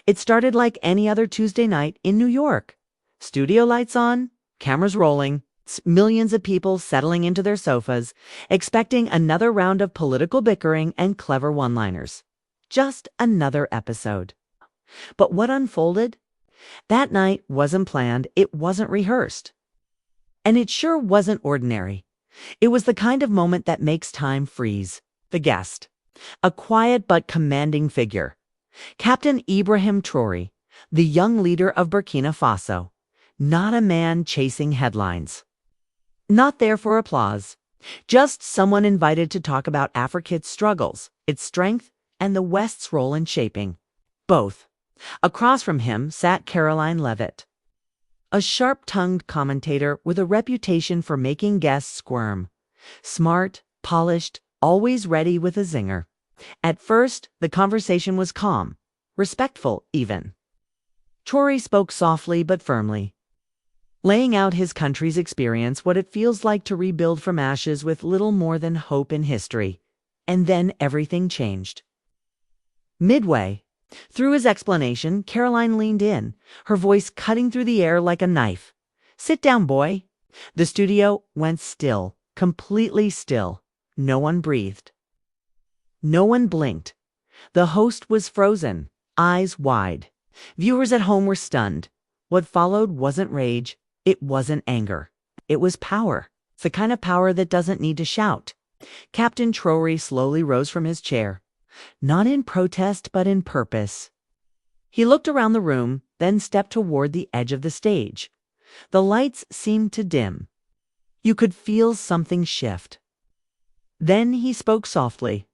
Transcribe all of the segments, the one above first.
It started like any other Tuesday night in New York. Studio lights on, cameras rolling, millions of people settling into their sofas, expecting another round of political bickering and clever one-liners. Just another episode. But what unfolded? That night wasn't planned, it wasn't rehearsed. And it sure wasn't ordinary. It was the kind of moment that makes time freeze. The guest. A quiet but commanding figure. Captain Ibrahim Traoré, the young leader of Burkina Faso. Not a man chasing headlines. Not there for applause. Just someone invited to talk about Africa's struggles, its strength, and the West's role in shaping. Both. Across from him sat Caroline Levitt, a sharp-tongued commentator with a reputation for making guests squirm. Smart, polished, always ready with a zinger. At first, the conversation was calm, respectful even. Traoré spoke softly but firmly, laying out his country's experience, what it feels like to rebuild from ashes with little more than hope in history. And then everything changed. Midway through his explanation, Caroline leaned in, her voice cutting through the air like a knife. "Sit down, boy." The studio went still, completely still. No one breathed. No one blinked. The host was frozen, eyes wide. Viewers at home were stunned. What followed wasn't rage, it wasn't anger. It was power, the kind of power that doesn't need to shout. Captain Traoré slowly rose from his chair. Not in protest, but in purpose. He looked around the room, then stepped toward the edge of the stage. The lights seemed to dim. You could feel something shift. Then he spoke softly.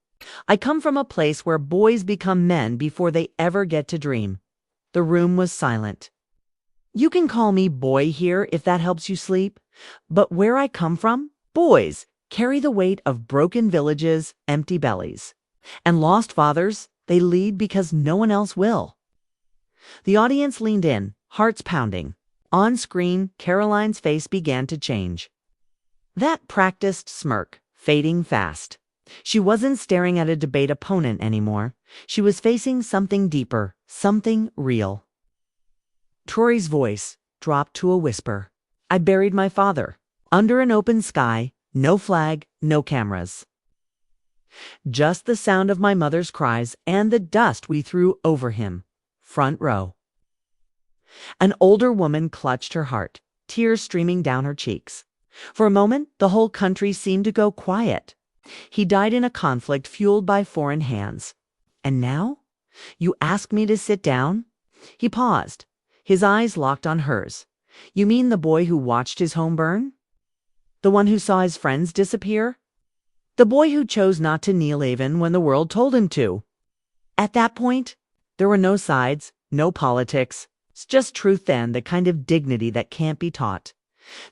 "I come from a place where boys become men before they ever get to dream." The room was silent. "You can call me boy here if that helps you sleep. But where I come from, boys carry the weight of broken villages, empty bellies. And lost fathers, they lead because no one else will." The audience leaned in, hearts pounding. On screen, Caroline's face began to change. That practiced smirk, fading fast. She wasn't staring at a debate opponent anymore. She was facing something deeper, something real. Traoré's voice dropped to a whisper. "I buried my father. Under an open sky, no flag, no cameras. Just the sound of my mother's cries and the dust we threw over him." Front row. An older woman clutched her heart, tears streaming down her cheeks. For a moment, the whole country seemed to go quiet. He died in a conflict fueled by foreign hands. And now? You ask me to sit down? He paused, his eyes locked on hers. "You mean the boy who watched his home burn? The one who saw his friends disappear? The boy who chose not to kneel even when the world told him to?" At that point, there were no sides, no politics. It's just truth then, the kind of dignity that can't be taught.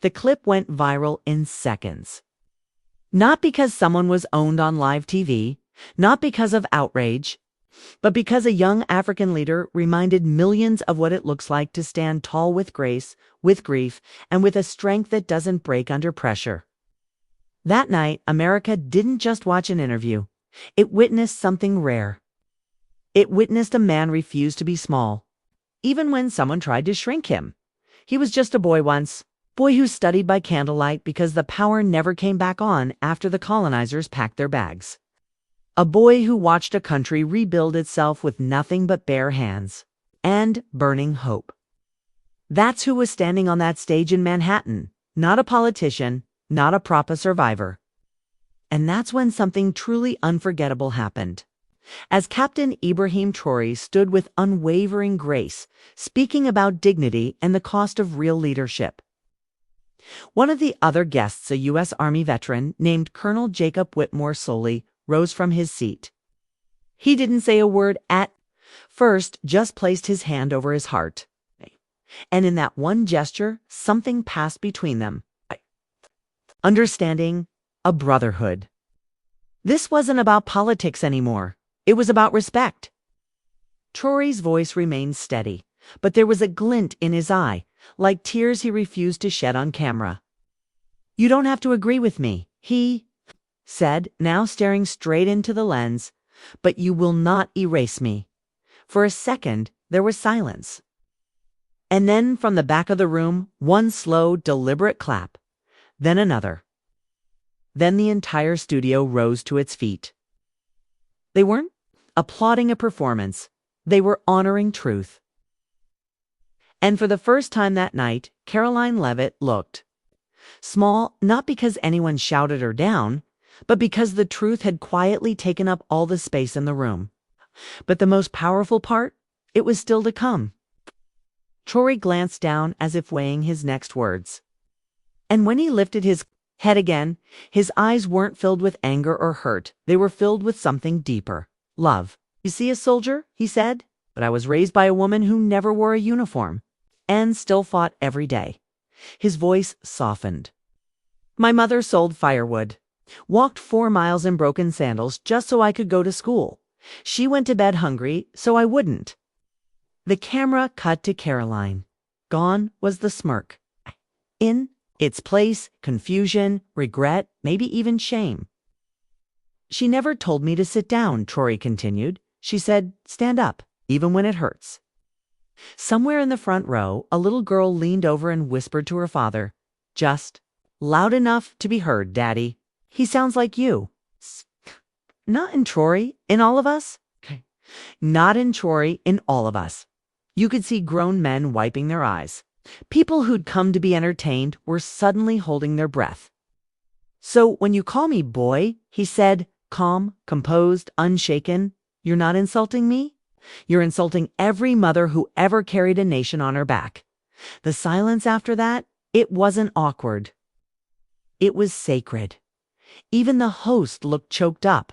The clip went viral in seconds. Not because someone was owned on live TV, not because of outrage, but because a young African leader reminded millions of what it looks like to stand tall with grace, with grief, and with a strength that doesn't break under pressure. That night, America didn't just watch an interview. It witnessed something rare. It witnessed a man refuse to be small, even when someone tried to shrink him. He was just a boy once, boy who studied by candlelight because the power never came back on after the colonizers packed their bags. A boy who watched a country rebuild itself with nothing but bare hands and burning hope. That's who was standing on that stage in Manhattan, not a politician, not a proper survivor. And that's when something truly unforgettable happened. As Captain Ibrahim Traoré stood with unwavering grace, speaking about dignity and the cost of real leadership. One of the other guests, a U.S. Army veteran named Colonel Jacob Whitmore Soley, rose from his seat. He didn't say a word at first, just placed his hand over his heart. And in that one gesture, something passed between them. Understanding, a brotherhood. This wasn't about politics anymore. It was about respect. Traoré's voice remained steady, but there was a glint in his eye, like tears he refused to shed on camera. "You don't have to agree with me," he said, now staring straight into the lens, "but you will not erase me." For a second, There was silence. And then from the back of the room, one slow, deliberate clap, then another. Then the entire studio rose to its feet. They weren't applauding a performance. They were honoring truth. And for the first time that night, Caroline Leavitt looked small, not because anyone shouted her down, but because the truth had quietly taken up all the space in the room. But the most powerful part, it was still to come. Traore glanced down as if weighing his next words. And when he lifted his head again, his eyes weren't filled with anger or hurt. They were filled with something deeper. Love. You see, a soldier, he said, but I was raised by a woman who never wore a uniform and still fought every day. His voice softened. My mother sold firewood, walked 4 miles in broken sandals just so I could go to school. She went to bed hungry, so I wouldn't. The camera cut to Caroline. Gone was the smirk. In its place, confusion, regret, maybe even shame. She never told me to sit down, Traore continued. She said, stand up, even when it hurts. Somewhere in the front row, a little girl leaned over and whispered to her father, just loud enough to be heard, Daddy. He sounds like you. Not in Traore, in all of us? Not in Traore, in all of us. You could see grown men wiping their eyes. People who'd come to be entertained were suddenly holding their breath. So when you call me boy, he said, calm, composed, unshaken, you're not insulting me? You're insulting every mother who ever carried a nation on her back. The silence after that, it wasn't awkward. It was sacred. Even the host looked choked up.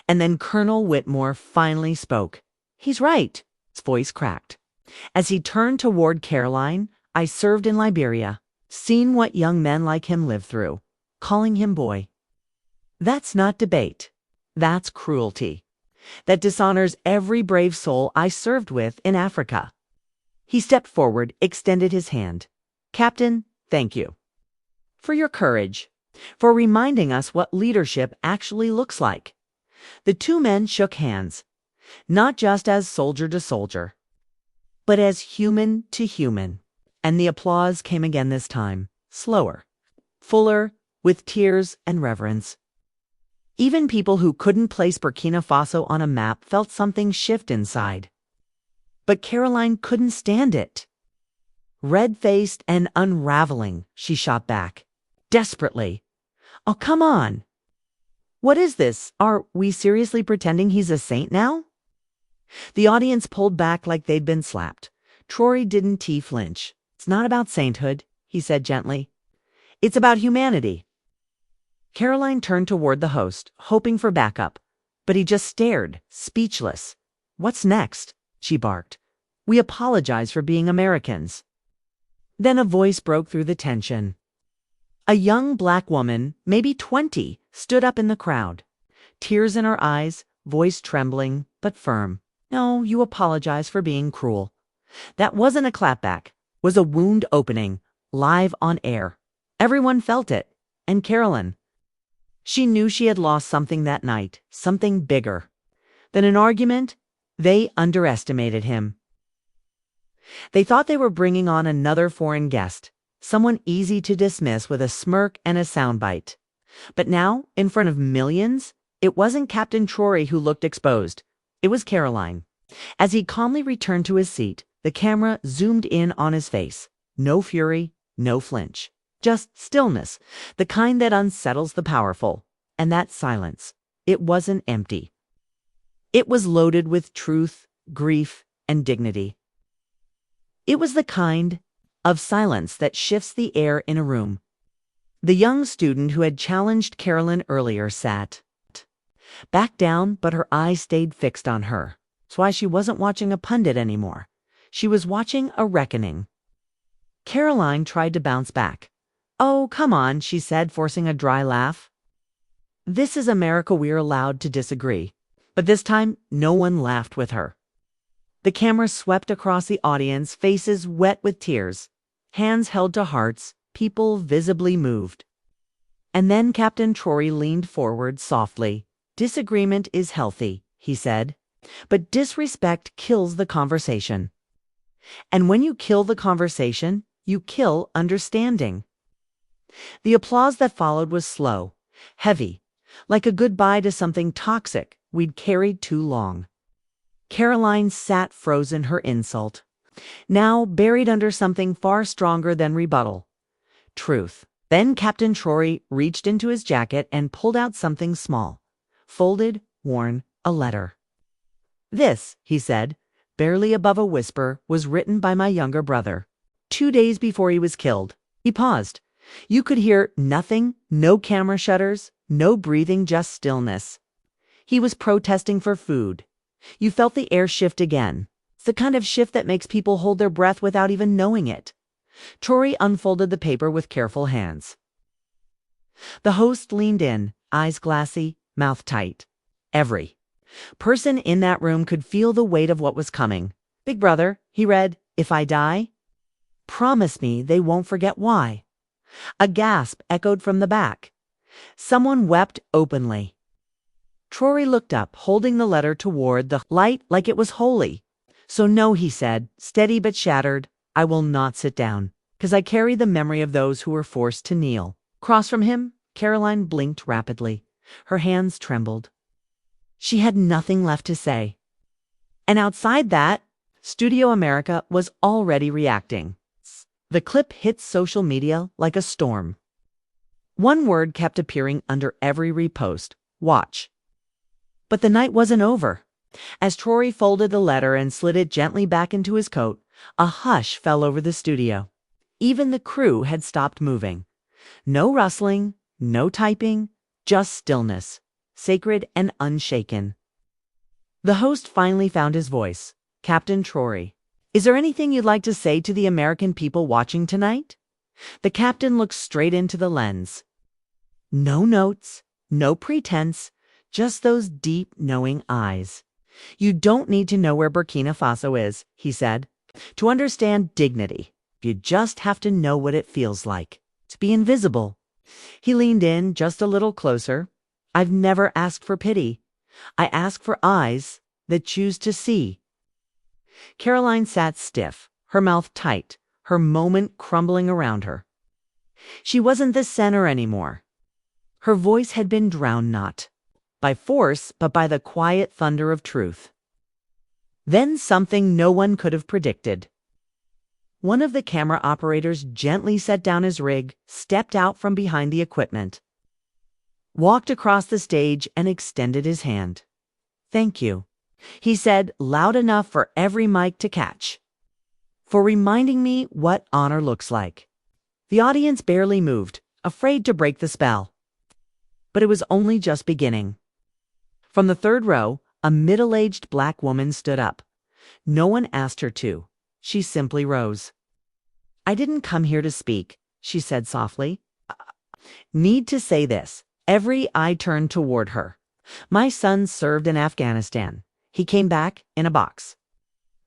And then Colonel Whitmore finally spoke. He's right. His voice cracked. As he turned toward Caroline, I served in Liberia, seen what young men like him live through, calling him boy. That's not debate. That's cruelty. That dishonors every brave soul I served with in Africa. He stepped forward, extended his hand. Captain, thank you. For your courage. For reminding us what leadership actually looks like. The two men shook hands, not just as soldier to soldier, but as human to human. And the applause came again this time, slower, fuller, with tears and reverence. Even people who couldn't place Burkina Faso on a map felt something shift inside. But Caroline couldn't stand it. Red-faced and unraveling, she shot back, desperately. Oh, come on. What is this? Are we seriously pretending he's a saint now? The audience pulled back like they'd been slapped. Traore didn't flinch. It's not about sainthood, he said gently. It's about humanity. Caroline turned toward the host, hoping for backup, but he just stared, speechless. What's next? She barked. We apologize for being Americans. Then a voice broke through the tension. A young black woman, maybe 20, stood up in the crowd. Tears in her eyes, voice trembling, but firm. No, you apologize for being cruel. That wasn't a clapback, was a wound opening, live on air. Everyone felt it. And Caroline. She knew she had lost something that night, something bigger. Than an argument, they underestimated him. They thought they were bringing on another foreign guest, someone easy to dismiss with a smirk and a soundbite. But now, in front of millions, it wasn't Captain Traore who looked exposed. It was Caroline. As he calmly returned to his seat, the camera zoomed in on his face. No fury, no flinch. Just stillness, the kind that unsettles the powerful. And that silence, it wasn't empty. It was loaded with truth, grief, and dignity. It was the kind of silence that shifts the air in a room. The young student who had challenged Caroline earlier sat back down, but her eyes stayed fixed on her. That's why she wasn't watching a pundit anymore. She was watching a reckoning. Caroline tried to bounce back. Oh, come on, she said, forcing a dry laugh. This is America, we're allowed to disagree. But this time, no one laughed with her. The camera swept across the audience, faces wet with tears, hands held to hearts, people visibly moved. And then Captain Traore leaned forward softly. Disagreement is healthy, he said, but disrespect kills the conversation. And when you kill the conversation, you kill understanding. The applause that followed was slow, heavy, like a goodbye to something toxic we'd carried too long. Caroline sat frozen, her insult, now buried under something far stronger than rebuttal: truth. Then Captain Traore reached into his jacket and pulled out something small, folded, worn, a letter. "This," he said, barely above a whisper, "was written by my younger brother 2 days before he was killed." He paused. You could hear nothing, no camera shutters, no breathing, just stillness. He was protesting for food. You felt the air shift again. It's the kind of shift that makes people hold their breath without even knowing it. Traore unfolded the paper with careful hands. The host leaned in, eyes glassy, mouth tight. Every person in that room could feel the weight of what was coming. "Big brother," he read, "if I die, promise me they won't forget why." A gasp echoed from the back. Someone wept openly. Traore looked up, holding the letter toward the light like it was holy. "So no," he said, steady but shattered, "I will not sit down, because I carry the memory of those who were forced to kneel." Across from him, Caroline blinked rapidly. Her hands trembled. She had nothing left to say. And outside that, Studio America was already reacting. The clip hit social media like a storm. One word kept appearing under every repost: watch. But the night wasn't over. As Traore folded the letter and slid it gently back into his coat, a hush fell over the studio. Even the crew had stopped moving. No rustling, no typing, just stillness, sacred and unshaken. The host finally found his voice. "Captain Traore, is there anything you'd like to say to the American people watching tonight?" The captain looked straight into the lens. No notes, no pretense, just those deep, knowing eyes. "You don't need to know where Burkina Faso is," he said, "to understand dignity. You just have to know what it feels like to be invisible." He leaned in just a little closer. "I've never asked for pity. I ask for eyes that choose to see." Caroline sat stiff, her mouth tight, her moment crumbling around her. She wasn't the center anymore. Her voice had been drowned not by force, but by the quiet thunder of truth. Then something no one could have predicted. One of the camera operators gently set down his rig, stepped out from behind the equipment, walked across the stage, and extended his hand. "Thank you," he said, loud enough for every mic to catch, "for reminding me what honor looks like." The audience barely moved, afraid to break the spell. But it was only just beginning. From the third row, a middle-aged black woman stood up. No one asked her to. She simply rose. "I didn't come here to speak," she said softly. "Need to say this." Every eye turned toward her. "My son served in Afghanistan. He came back in a box."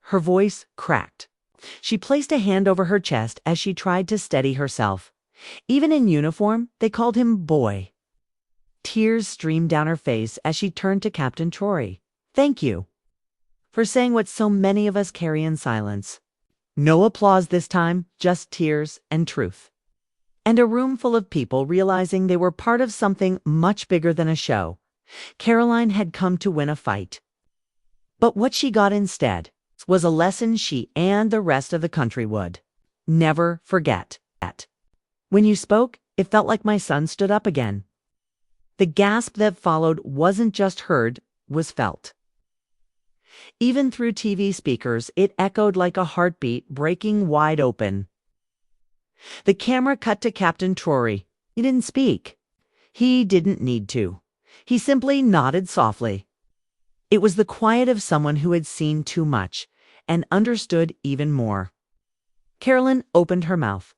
Her voice cracked. She placed a hand over her chest as she tried to steady herself. Even in uniform, they called him boy. Tears streamed down her face as she turned to Captain Traore. "Thank you for saying what so many of us carry in silence." No applause this time, just tears and truth. And a room full of people realizing they were part of something much bigger than a show. Caroline had come to win a fight. But what she got instead was a lesson she and the rest of the country would never forget. "When you spoke, it felt like my son stood up again." The gasp that followed wasn't just heard, was felt. Even through TV speakers, it echoed like a heartbeat breaking wide open. The camera cut to Captain Traore. He didn't speak. He didn't need to. He simply nodded softly. It was the quiet of someone who had seen too much and understood even more. Caroline opened her mouth,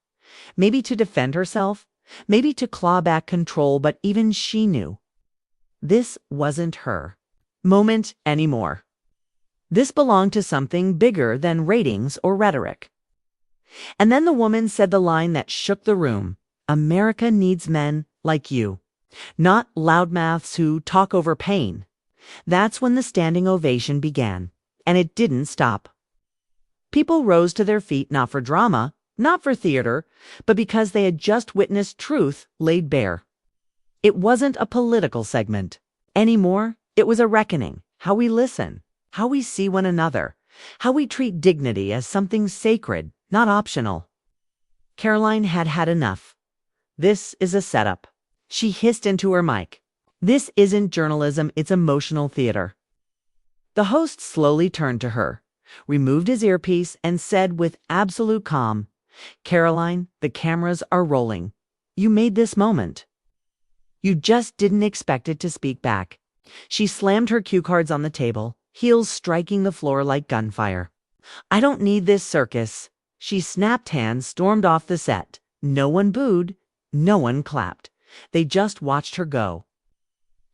maybe to defend herself, maybe to claw back control, but even she knew this wasn't her moment anymore. This belonged to something bigger than ratings or rhetoric. And then the woman said the line that shook the room: "America needs men like you, not loudmouths who talk over pain." That's when the standing ovation began, and it didn't stop. People rose to their feet not for drama, not for theater, but because they had just witnessed truth laid bare. It wasn't a political segment. Anymore, it was a reckoning, how we listen, how we see one another, how we treat dignity as something sacred, not optional. Caroline had had enough. "This is a setup," she hissed into her mic. "This isn't journalism, it's emotional theater." The host slowly turned to her, removed his earpiece, and said with absolute calm, "Caroline, the cameras are rolling. You made this moment. You just didn't expect it to speak back." She slammed her cue cards on the table, heels striking the floor like gunfire. "I don't need this circus." She snapped hands, stormed off the set. No one booed, no one clapped. They just watched her go.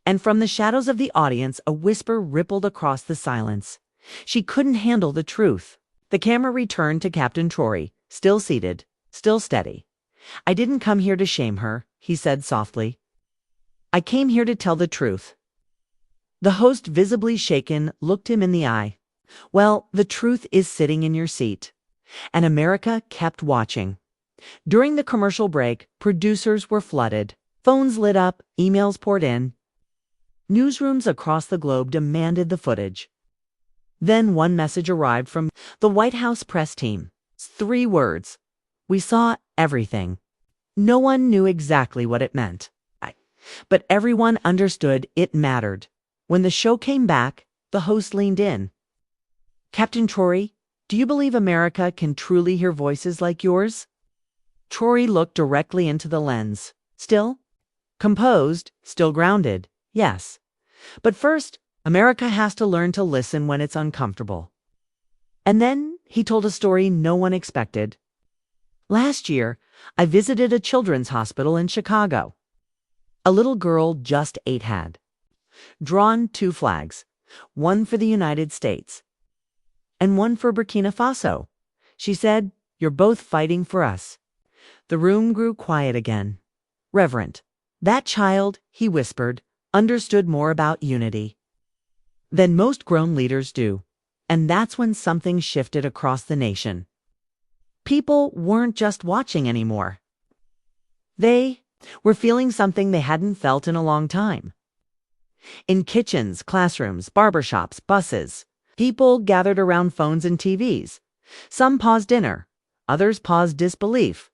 And from the shadows of the audience, a whisper rippled across the silence. She couldn't handle the truth. The camera returned to Captain Traore, still seated, still steady. "I didn't come here to shame her," he said softly. "I came here to tell the truth." The host, visibly shaken, looked him in the eye. "Well, the truth is sitting in your seat." And America kept watching. During the commercial break, producers were flooded. Phones lit up, emails poured in. Newsrooms across the globe demanded the footage. Then one message arrived from the White House press team. 3 words. "We saw everything." No one knew exactly what it meant. But everyone understood it mattered. When the show came back, the host leaned in. "Captain Traore, do you believe America can truly hear voices like yours?" Traore looked directly into the lens. Still composed, still grounded. "Yes. But first, America has to learn to listen when it's uncomfortable." And then he told a story no one expected. "Last year, I visited a children's hospital in Chicago. A little girl just 8 had drawn 2 flags, one for the United States and one for Burkina Faso. She said, 'You're both fighting for us.'" The room grew quiet again. "Reverend, that child," he whispered, "understood more about unity than most grown leaders do." And that's when something shifted across the nation. People weren't just watching anymore. They were feeling something they hadn't felt in a long time. In kitchens, classrooms, barbershops, buses, people gathered around phones and TVs. Some paused dinner, others paused disbelief.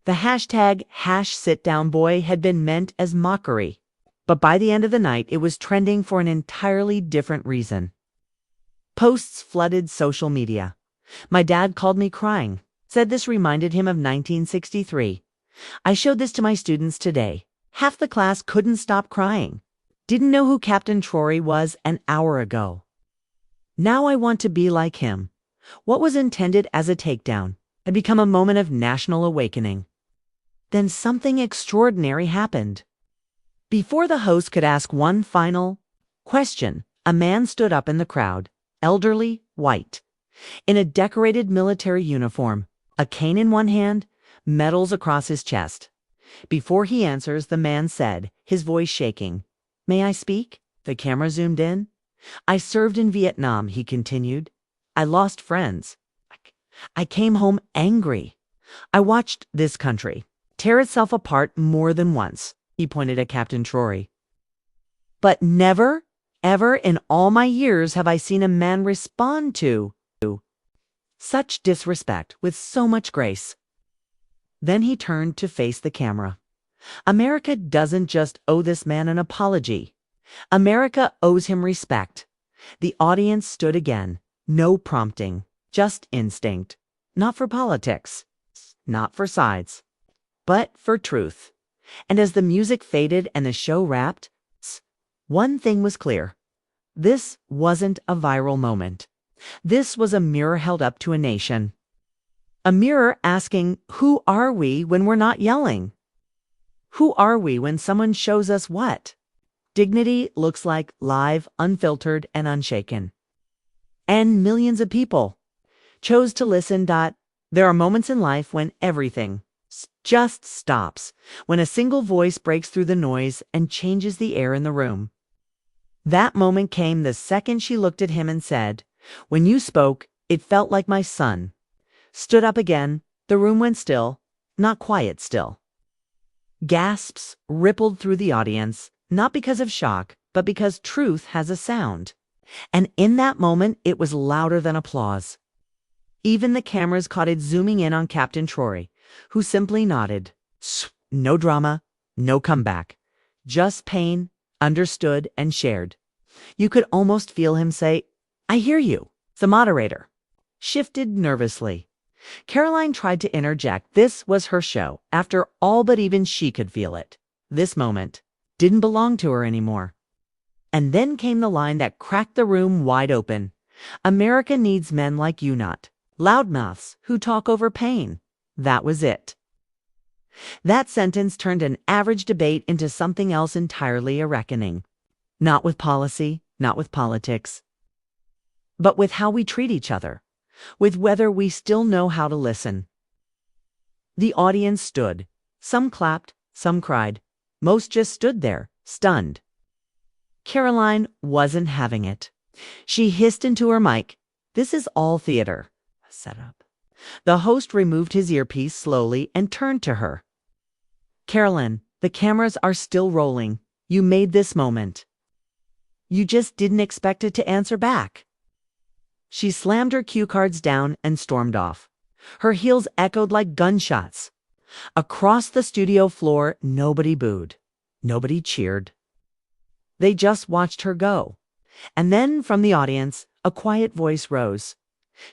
The hashtag #SitDownBoy had been meant as mockery, but by the end of the night, it was trending for an entirely different reason. Posts flooded social media. "My dad called me crying, said this reminded him of 1963. I showed this to my students today. Half the class couldn't stop crying. Didn't know who Captain Traore was an hour ago. Now I want to be like him." What was intended as a takedown had become a moment of national awakening. Then something extraordinary happened. Before the host could ask one final question, a man stood up in the crowd, elderly, white, in a decorated military uniform, a cane in one hand, medals across his chest. Before he answers, the man said, his voice shaking, "May I speak?" The camera zoomed in. "I served in Vietnam," he continued. "I lost friends. I came home angry. I watched this country tear itself apart more than once." He pointed at Captain Traore. "But never, ever in all my years have I seen a man respond to such disrespect with so much grace." Then he turned to face the camera. America doesn't just owe this man an apology. America owes him respect. The audience stood again. No prompting, just instinct. Not for politics, not for sides, but for truth. And as the music faded and the show wrapped, one thing was clear. This wasn't a viral moment. This was a mirror held up to a nation. A mirror asking, who are we when we're not yelling? Who are we when someone shows us what dignity looks like, live, unfiltered, and unshaken? And millions of people chose to listen. There are moments in life when everything just stops, when a single voice breaks through the noise and changes the air in the room. That moment came the second she looked at him and said, "When you spoke, It felt like my son. Stood up again. The room went still. Not quiet still. Gasps rippled through the audience, not because of shock, but because truth has a sound. And in that moment, it was louder than applause. Even the cameras caught it zooming in on Captain Traore, who simply nodded. No drama, no comeback. Just pain, understood and shared. You could almost feel him say, "I hear you." The moderator shifted nervously. Caroline tried to interject. This was her show. After all, but even she could feel it. This moment didn't belong to her anymore. And then came the line that cracked the room wide open. America needs men like you not. Loudmouths who talk over pain. That was it. That sentence turned an average debate into something else entirely, a reckoning. Not with policy, not with politics, but with how we treat each other, with whether we still know how to listen. The audience stood. Some clapped, some cried. Most just stood there, stunned. Caroline wasn't having it. She hissed into her mic, "This is all theater." Set up. The host removed his earpiece slowly and turned to her. "Caroline, the cameras are still rolling. You made this moment. You just didn't expect it to answer back." She slammed her cue cards down and stormed off. Her heels echoed like gunshots. Across the studio floor, nobody booed. Nobody cheered. They just watched her go. And then from the audience, a quiet voice rose.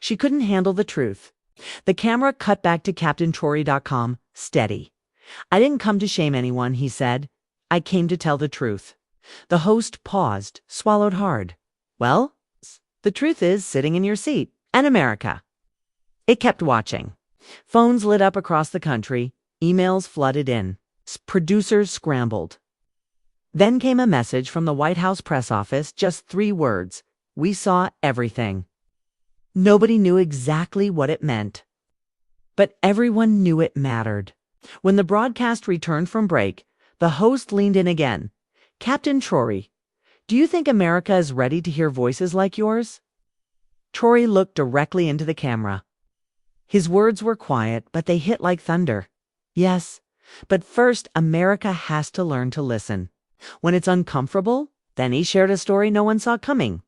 She couldn't handle the truth. The camera cut back to CaptainTraore.com, steady. "I didn't come to shame anyone," he said. "I came to tell the truth." The host paused, swallowed hard. "Well, the truth is sitting in your seat, and America." It kept watching. Phones lit up across the country. Emails flooded in. Producers scrambled. Then came a message from the White House press office, just 3 words. "We saw everything." Nobody knew exactly what it meant, but everyone knew it mattered. When the broadcast returned from break, the host leaned in again. "Captain Traore, do you think America is ready to hear voices like yours?" Traore looked directly into the camera. His words were quiet, but they hit like thunder. "Yes, but first America has to learn to listen. When it's uncomfortable." Then he shared a story no one saw coming.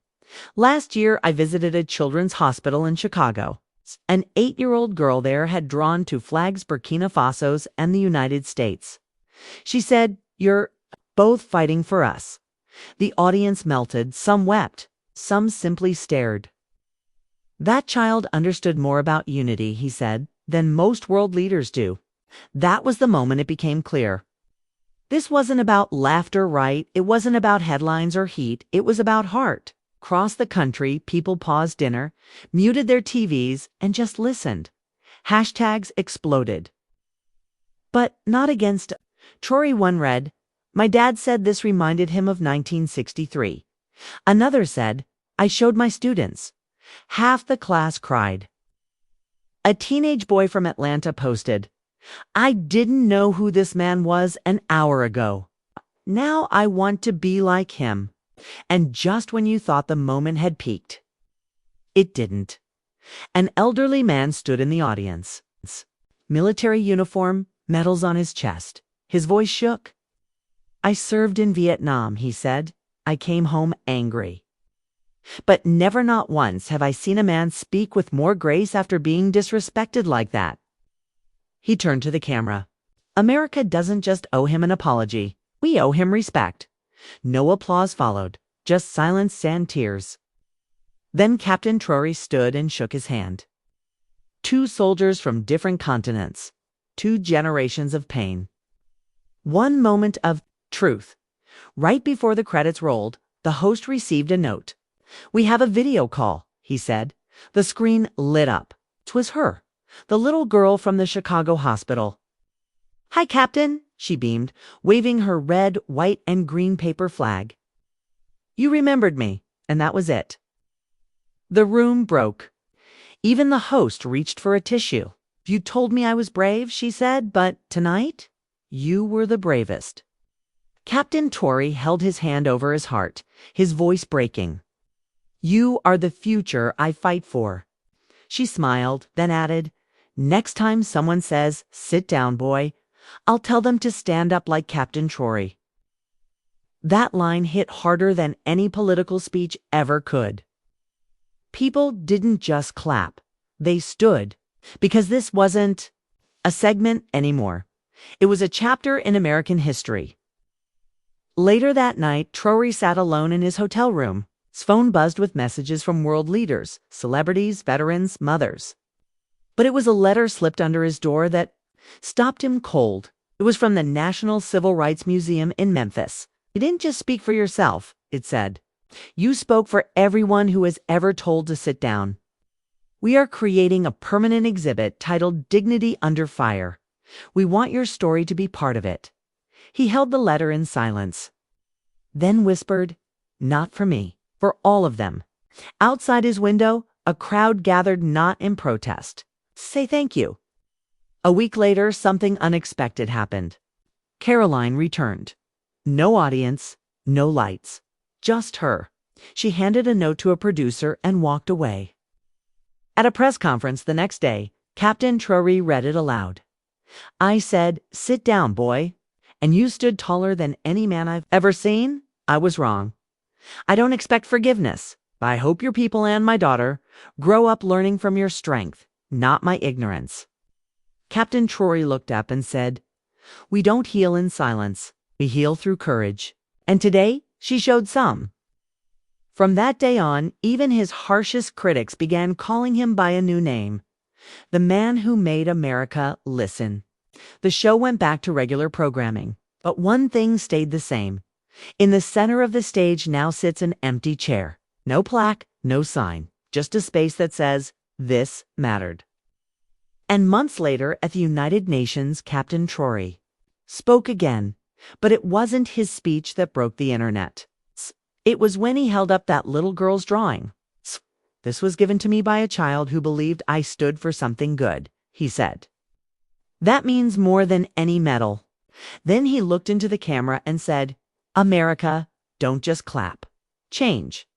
"Last year, I visited a children's hospital in Chicago. An 8-year-old girl there had drawn to flags Burkina Faso's and the United States. She said, 'You're both fighting for us.' The audience melted. Some wept. Some simply stared. That child understood more about unity," he said, "than most world leaders do." That was the moment it became clear. This wasn't about laughter, right? It wasn't about headlines or heat. It was about heart. Across the country, people paused dinner, muted their TVs, and just listened. Hashtags exploded. But not against. Traore one read, "My dad said this reminded him of 1963. Another said, "I showed my students." Half the class cried. A teenage boy from Atlanta posted, "I didn't know who this man was an hour ago. Now I want to be like him." And just when you thought the moment had peaked, it didn't. An elderly man stood in the audience. Military uniform, medals on his chest. His voice shook. "I served in Vietnam," he said. "I came home angry. But never, not once, have I seen a man speak with more grace after being disrespected like that." He turned to the camera. America doesn't just owe him an apology. We owe him respect. No applause followed, just silence and tears. Then Captain Traore stood and shook his hand. 2 soldiers from different continents, 2 generations of pain. 1 moment of truth. Right before the credits rolled, the host received a note. "We have a video call," he said. The screen lit up. 'Twas her, the little girl from the Chicago hospital. "Hi, Captain," she beamed, waving her red, white, and green paper flag. "You remembered me," and that was it. The room broke. Even the host reached for a tissue. "You told me I was brave," she said, "but tonight, you were the bravest." Captain Traore held his hand over his heart, his voice breaking. "You are the future I fight for. She smiled, then added, "Next time someone says, 'Sit down, boy,' I'll tell them to stand up like Captain Traore." That line hit harder than any political speech ever could. People didn't just clap. They stood. Because this wasn't a segment anymore. It was a chapter in American history. Later that night, Traore sat alone in his hotel room. His phone buzzed with messages from world leaders, celebrities, veterans, mothers. But it was a letter slipped under his door that stopped him cold. It was from the National Civil Rights Museum in Memphis. "You didn't just speak for yourself," it said. "You spoke for everyone who was ever told to sit down. We are creating a permanent exhibit titled Dignity Under Fire. We want your story to be part of it." He held the letter in silence, then whispered, "Not for me, for all of them." Outside his window, a crowd gathered not in protest. Say thank you. A week later, something unexpected happened. Caroline returned. No audience, no lights, just her. She handed a note to a producer and walked away. At a press conference the next day, Captain Traore read it aloud. "I said, 'Sit down, boy,' and you stood taller than any man I've ever seen. I was wrong. I don't expect forgiveness. I hope your people and my daughter grow up learning from your strength, not my ignorance." Captain Traore looked up and said, "We don't heal in silence. We heal through courage." And today, she showed some. From that day on, even his harshest critics began calling him by a new name: the man who made America listen. The show went back to regular programming, but one thing stayed the same. In the center of the stage now sits an empty chair. No plaque, no sign, just a space that says, "This mattered." And months later, at the United Nations, Captain Traore spoke again, but it wasn't his speech that broke the internet. It was when he held up that little girl's drawing. "This was given to me by a child who believed I stood for something good," he said. "That means more than any medal." Then he looked into the camera and said, "America, don't just clap. Change."